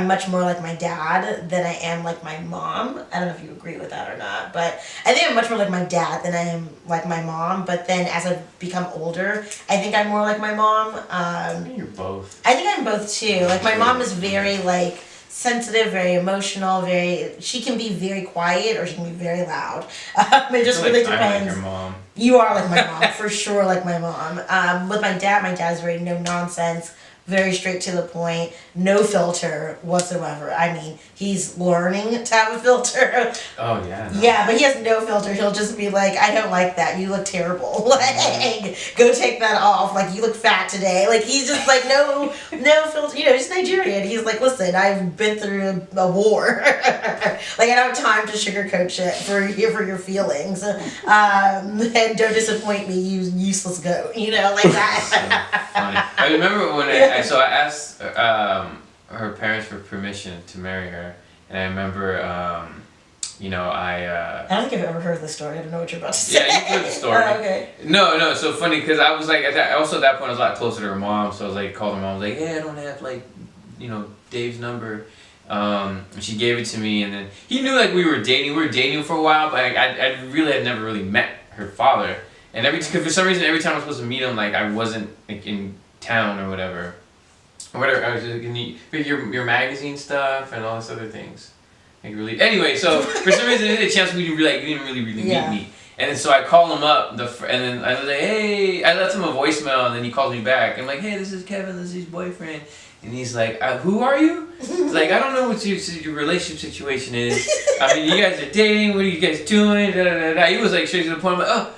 much more like my dad than I am like my mom. I don't know if you agree with that or not, but I think I'm much more like my dad than I am like my mom. But then as I've become older, I think I'm more like my mom. I think you're both. I think I'm both too. Like, my mom is very like sensitive, very emotional, she can be very quiet or she can be very loud. It just really depends. I'm like your mom. You are like my mom, for sure, like my mom. With my dad's very no nonsense, very straight to the point, no filter whatsoever. I mean, he's learning to have a filter. Oh, yeah. No. Yeah, but he has no filter. He'll just be like, I don't like that. You look terrible. Like, go take that off. Like, you look fat today. Like, he's just like, no filter. He's Nigerian. He's like, listen, I've been through a war. Like, I don't have time to sugarcoat shit for your feelings. And don't disappoint me, you useless goat. Like that. So funny. I remember when I asked her parents for permission to marry her, and I remember, I don't think I've ever heard the story. I don't know what you're about to say. Yeah, you've heard the story. Oh, okay. No, it's so funny because I was like, also at that point I was a lot closer to her mom, so I was like, called her mom, I was like, hey, I don't have like, Dave's number. And she gave it to me, and then he knew like we were dating for a while, but I really had never really met her father, and for some reason every time I was supposed to meet him, like I wasn't like in town or whatever. I was just your magazine stuff and all this other things. Like, really. Anyway, so for some reason, there was a chance you didn't really meet me. And then so I call him up, and then I was like, hey, I left him a voicemail, and then he calls me back. I'm like, hey, this is Kevin, this is his boyfriend. And he's like, who are you? He's like, I don't know what your relationship situation is. I mean, you guys are dating, what are you guys doing? Da, da, da, da. He was like straight to the point. I'm like, oh,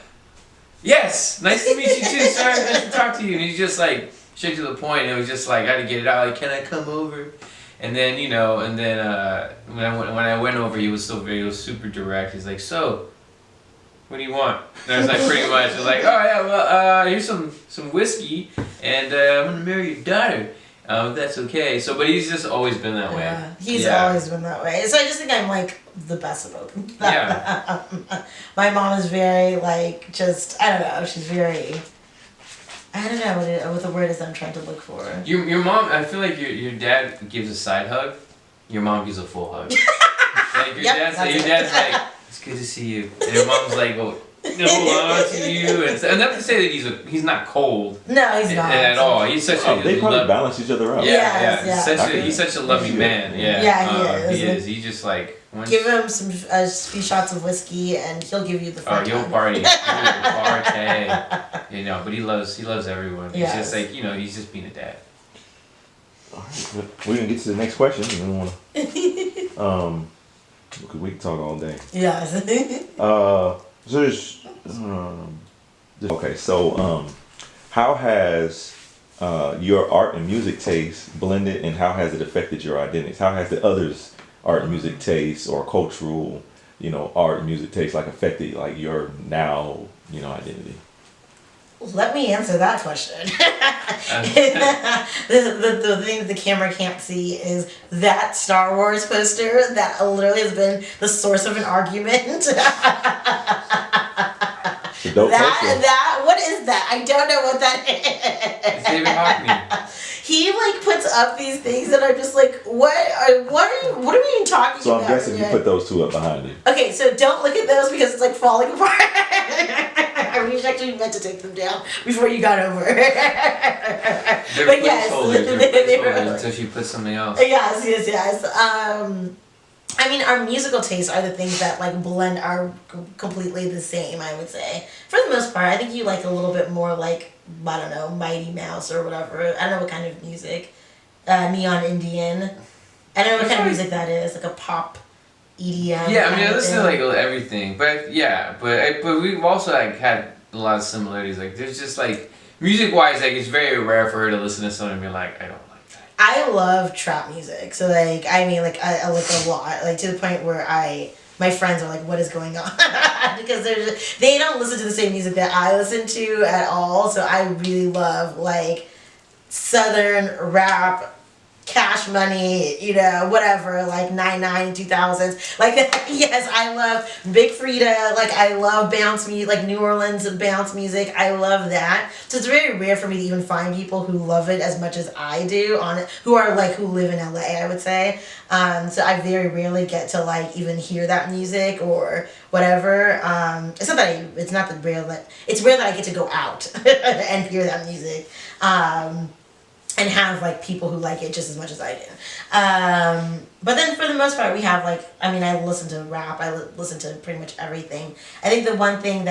yes, nice to meet you too, sir, nice to talk to you. And he's just like, straight to the point. It was just like, I had to get it out, like, can I come over? And then, when I went over, he was super direct. He's like, so, what do you want? And I was like, pretty much, I was like, oh yeah, well, here's some whiskey, and I'm gonna marry your daughter. If that's okay. So, but he's just always been that way. He's always been that way. So I just think I'm like the best of both. Yeah. My mom is very like just I don't know. She's very. I don't know what the word is I'm trying to look for. Your mom, I feel like your dad gives a side hug. Your mom gives a full hug. Like your dad's like, it's good to see you. And your mom's like, oh, hold on to you. And not to say that he's not cold. No, he's not. At all. He's such a they probably balance each other out. He's such a loving man. Yeah. Yeah, he is. He just like give him a few shots of whiskey and he'll give you the front. You'll party. You'll party. You know, but he loves everyone. He's just like, you know, he's just being a dad. All right, we're gonna get to the next question. We don't want to. We can talk all day. Yes. So there's, okay. So how has your art and music taste blended, and how has it affected your identities? How has the others' art and music taste or cultural, you know, art and music taste like affected like your now, you know, identity? Let me answer that question. The thing that the camera can't see is that Star Wars poster that literally has been the source of an argument. What is that? I don't know what that is. It's David Hockney. He like puts up these things that are just like, what are we even talking about? So I'm guessing you put those two up behind you. Okay, so don't look at those because it's like falling apart. I was actually meant to take them down before you got over. They're But yes, they were until she put something else. Yes. I mean, our musical tastes are the things that like blend are completely the same. I would say, for the most part, I think you like a little bit more like I don't know, Mighty Mouse or whatever. I don't know what kind of music, Neon Indian. I don't know what kind of music that is, like a pop, EDM. Yeah, I mean, I listen to like everything, but but we've also like had a lot of similarities. Like, there's just like music wise, like it's very rare for her to listen to something and be like, I don't. I love trap music, so like I mean like I like a lot, like to the point where my friends are like, what is going on? Because they don't listen to the same music that I listen to at all. So I really love like Southern rap, Cash Money, you know, whatever, like 99 2000s. Like yes, I love Big Frida. Like I love bounce music, like New Orleans bounce music. I love that. So it's very rare for me to even find people who love it as much as I do on it, who live in LA, I would say. So I very rarely get to like even hear that music or whatever. It's rare that I get to go out and hear that music. And have like people who like it just as much as I do. But then for the most part, we have like, I mean, I listen to rap, I listen to pretty much everything. I think the one thing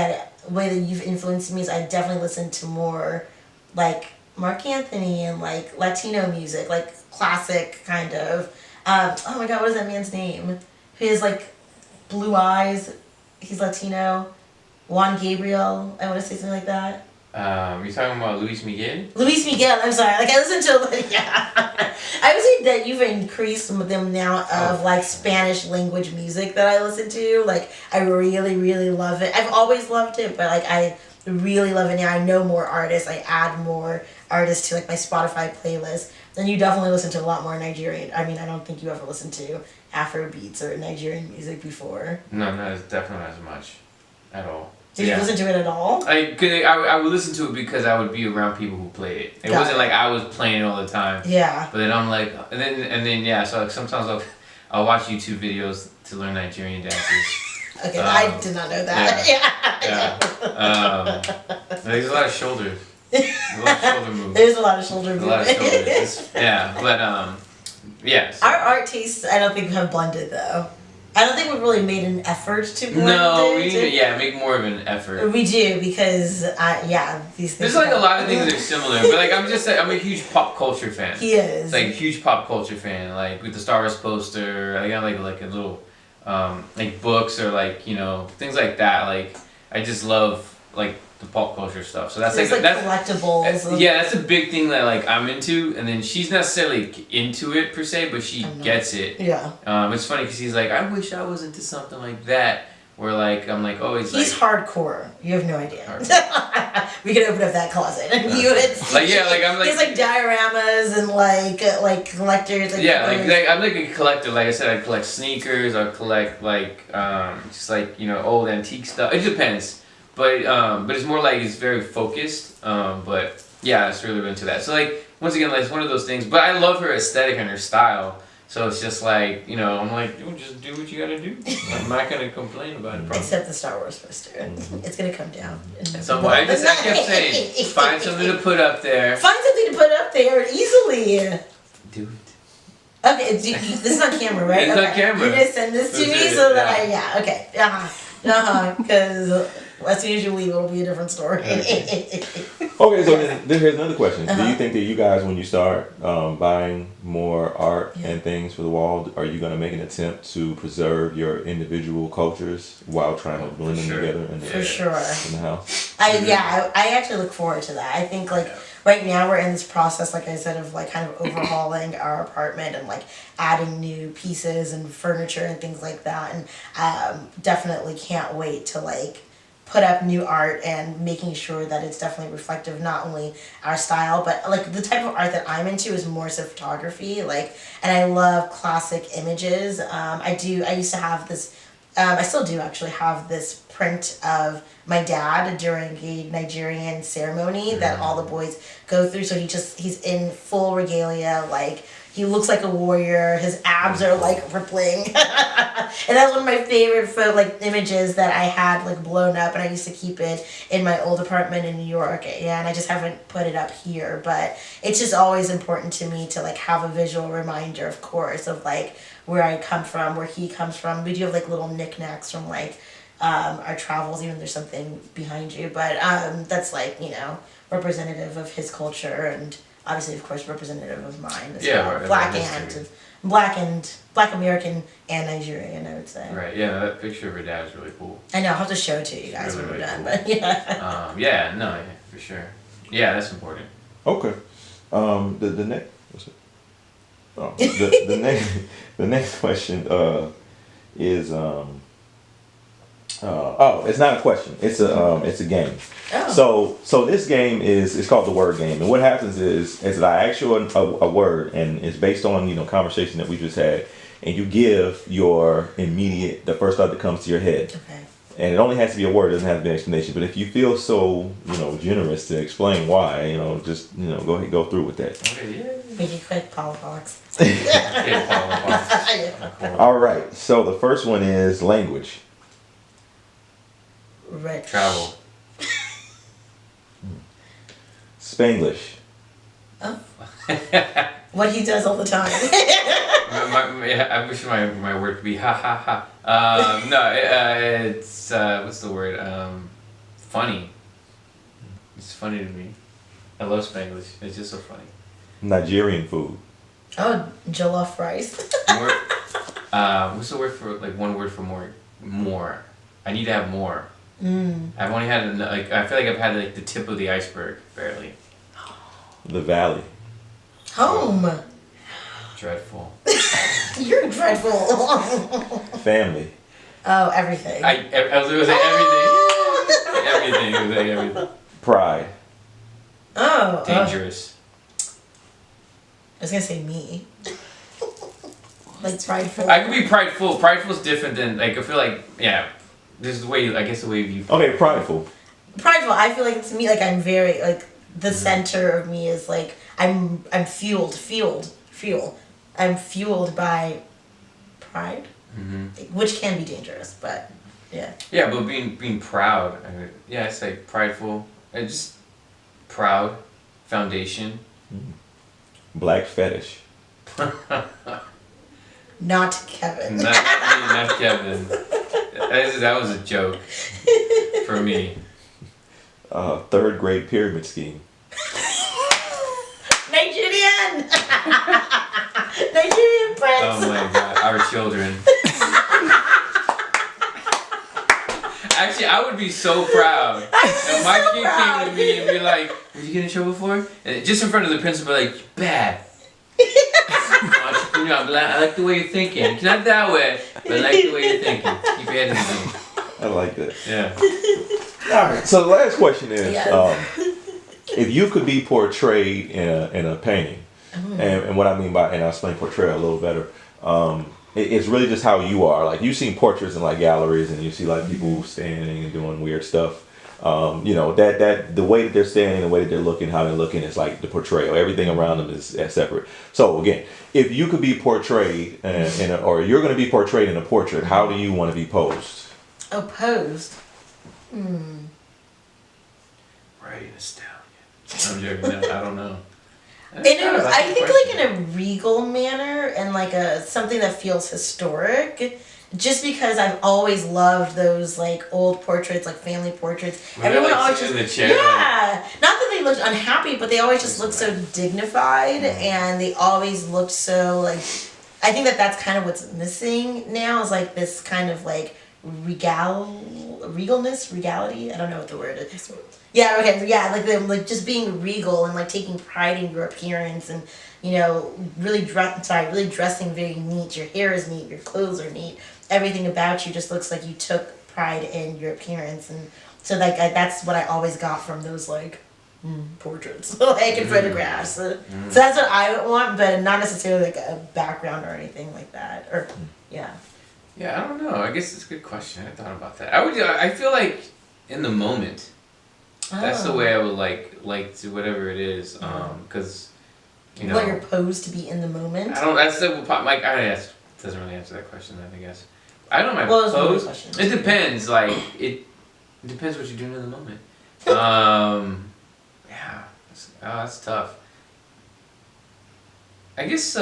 way that you've influenced me is I definitely listen to more like Mark Anthony and like Latino music, like classic kind of. Oh my God, what is that man's name? He has like blue eyes. He's Latino. Juan Gabriel, I want to say something like that. You're talking about Luis Miguel? Luis Miguel, I'm sorry. Like I listen to, yeah. I would say that you've increased some of the amount of like Spanish language music that I listen to. Like I really, really love it. I've always loved it, but like I really love it now. I know more artists. I add more artists to like my Spotify playlist. And you definitely listen to a lot more Nigerian. I mean, I don't think you ever listened to Afro beats or Nigerian music before. No, definitely not as much at all. Did you listen to it at all? I would listen to it because I would be around people who played it. It wasn't like I was playing it all the time. Yeah. But then I'm like, and then yeah. So like sometimes I'll watch YouTube videos to learn Nigerian dances. Okay, I did not know that. Yeah. There's a lot of shoulders. There's a lot of shoulder movements. There's a lot of shoulder movement. A lot of shoulders. Yeah, but yeah. So. Our art tastes, I don't think have blended though. I don't think we've really made an effort to blend. No, we need to make more of an effort. We do because these things. There's like a lot of things that are similar, but like I'm a huge pop culture fan. He is. Like a huge pop culture fan, like with the Star Wars poster. I got like a little like books or like, you know, things like that. Like I just love like the pop culture stuff. So that's that's collectibles. Yeah, that's a big thing that like I'm into, and then she's not necessarily into it per se, but she gets it. Yeah. It's funny because he's like, I wish I was into something like that, Where like I'm like, oh, He's like hardcore. You have no idea. We could open up that closet and you would see. like yeah, like I'm like he has like dioramas and like collectors. Like yeah, like I'm like a collector. Like I said, I collect sneakers. I collect like just like old antique stuff. It depends, but it's more like it's very focused. But yeah, it's really into that. So like once again, like it's one of those things. But I love her aesthetic and her style. So it's just like, I'm like, dude, just do what you gotta do. I'm not gonna complain about it. Probably. Except the Star Wars poster. It's gonna come down. So I kept saying, find something to put up there. Find something to put up there easily. Do it. Okay, this is on camera, right? It's okay. on camera. You're gonna send this to me so that okay. Because as soon as you leave, it'll be a different story. Okay, so then here's another question. Do you think that you guys, when you start buying more art and things for the wall, are you going to make an attempt to preserve your individual cultures while trying to blend them together in the house? I actually look forward to that. I think like right now we're in this process, like I said, of like kind of overhauling our apartment and like adding new pieces and furniture and things like that, and definitely can't wait to like put up new art and making sure that it's definitely reflective not only our style but like the type of art that I'm into is more so photography, like, and I love classic images. I used to have this I still do actually have this print of my dad during a Nigerian ceremony that all the boys go through. So he's in full regalia, like he looks like a warrior. His abs are like rippling, and that's one of my favorite images that I had like blown up, and I used to keep it in my old apartment in New York. Yeah, and I just haven't put it up here, but it's just always important to me to like have a visual reminder, of course, of like where I come from, where he comes from. We do have like little knickknacks from like our travels, even there's something behind you, but that's like representative of his culture and. Obviously, of course, representative of mine as well. Right, Black American and Nigerian, I would say. Right. Yeah, that picture of her dad is really cool. I know. I'll have to show it to you guys when we're done. Cool. But yeah. Yeah. For sure. Yeah, that's important. Okay. The next. What's it? Oh, the next question is it's not a question. It's a game. Oh. So this game it's called the word game, and what happens is that I ask you a word, and it's based on conversation that we just had, and you give your the first thought that comes to your head. Okay. And it only has to be a word; it doesn't have to be an explanation. But if you feel so generous to explain why, just go ahead, go through with that. Okay. Yeah. Make it quick, Paul Fox. All right. So the first one is language. Rich. Travel. Spanglish. Oh. What he does all the time. I wish my word could be ha ha ha. No, it's what's the word? Funny. It's funny to me. I love Spanglish. It's just so funny. Nigerian food. Oh, jollof rice. What's the word for one word for more? More. I need to have more. I've only had I feel like I've had the tip of the iceberg barely. The valley. Home. Dreadful. You're dreadful. Family. Oh, everything. I was gonna say everything. Everything. It was like everything. Pride. Oh. Dangerous. I was gonna say me. Like prideful. I could be prideful. Prideful is different than I feel like this is the way you. Okay, prideful. Prideful. I feel like it's me. Like I'm very the center of me is like I'm fueled. I'm fueled by pride, which can be dangerous, but yeah. Yeah, but being proud. I say prideful. Just proud. Foundation. Black fetish. Not Kevin. Not Kevin. That was a joke for me. Third grade pyramid scheme. Nigerian prince. Oh my god, our children. Actually, I would be so proud if my kid came to me and be like, "Did you get in trouble for?" And just in front of the principal, like, "Bad." I like the way you're thinking. Not that way, but I like the way you're thinking. Keep your head in the game. I like that. Yeah. All right. So the last question is, Yes. if you could be portrayed in a painting, and what I mean by, and I'll explain portrayal a little better. It's really just how you are. Like you've seen portraits in like galleries, and you see like people standing and doing weird stuff. That the way that they're standing, the way that they're looking, how they're looking is like the portrayal. Everything around them is separate. So again, if you could be portrayed or you're going to be portrayed in a portrait, how do you want to be posed? Opposed. Riding a stallion. I'm joking. No, I don't know. I think like in a regal manner and like something that feels historic. Just because I've always loved those like old portraits, like family portraits. When Everyone like always sitting just in the chair, yeah. Not that they looked unhappy, but they always just looked so dignified, and they always looked so like. I think that's kind of what's missing now is like this kind of like regality. I don't know what the word is. Yeah. Okay. Yeah. Like them, like just being regal and like taking pride in your appearance and really dressing very neat. Your hair is neat. Your clothes are neat. Everything about you just looks like you took pride in your appearance, and so like that's what I always got from those like portraits, like in photographs. So that's what I would want, but not necessarily like a background or anything like that. Or yeah. Yeah, I don't know. I guess it's a good question. I thought about that. I feel like in the moment. That's the way I would like to whatever it is, because what you're posed to be in the moment. I don't. That's the like. Doesn't really answer that question. Then I guess. I don't know. My pose. It depends. Like it depends what you're doing in the moment. Yeah. That's tough. I guess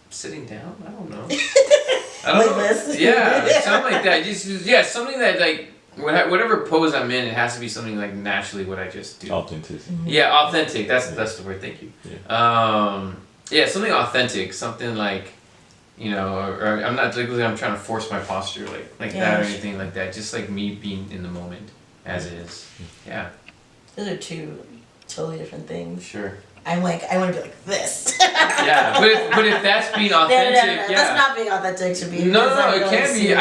sitting down. I don't know. I don't know. This. Yeah, like something like that. Just something that like whatever pose I'm in, it has to be something like naturally what I just do. Authentic. Yeah, authentic. That's the word. Thank you. Yeah, something authentic. Something like. Or I'm not like I'm trying to force my posture like that or anything like that. Just like me being in the moment as is. Yeah. Those are two totally different things. Sure. I'm like I want to be like this. Yeah, but if that's being authentic, no. yeah. That's not being authentic to me. No, it can be.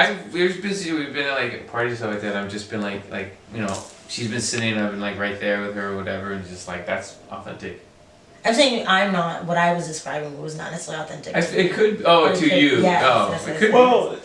We've been at like parties and stuff like that. I've just been like she's been sitting and I've been like right there with her or whatever, and just like that's authentic. I'm saying I'm not. What I was describing was not necessarily authentic. It could. Oh, to you. Yeah. Oh, it could. Well,